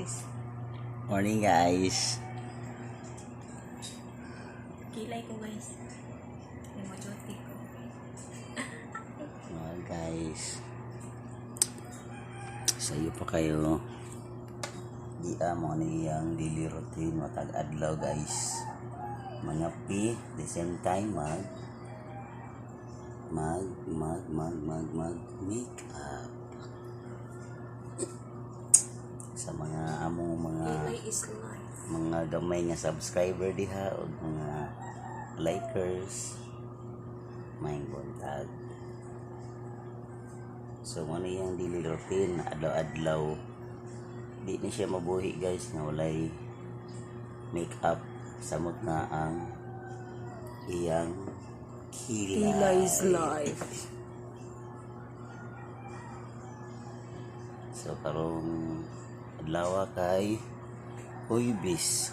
English. Morning guys. Kilay ko guys. Yung majuti ko. Guys. Sayo pa kayo. Di mo niyang daily routine matag adlaw guys. Mangapi, the same time mag make up. Sa mga among Kilay is life. mga gamay nga subscriber diha o mga likers may buntag. So ano yung daily routine adlaw-adlaw, di na siya mabuhi guys nga walay make up, samot na ang iyang kilay. Kilay is life. So karong adlaw kay Huybis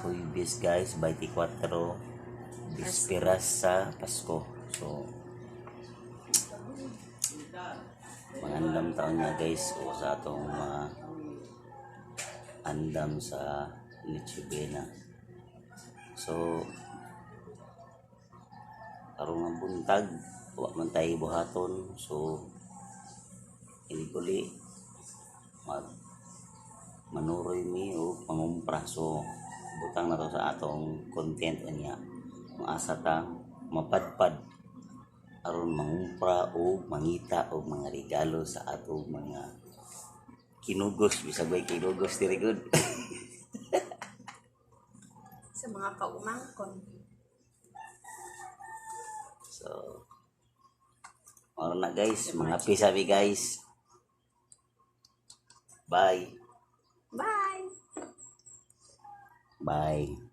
guys, 24 bisperas sa Pasko. So mangandam taon nga guys o sa atong mga andam sa Nichibena. So karong nga buntag wa man tayo buhaton, so iliguli manuroy mi o pangumpra. So butang na to sa atong content niya kung asa ta mapadpad aron mangumpra o mangita o mga regalo sa atong mga kinugos, bisag way kinugos diri good. Sa mga kaumangkon. So ano na guys, mga pisabi guys. Bye. Bye! Bye.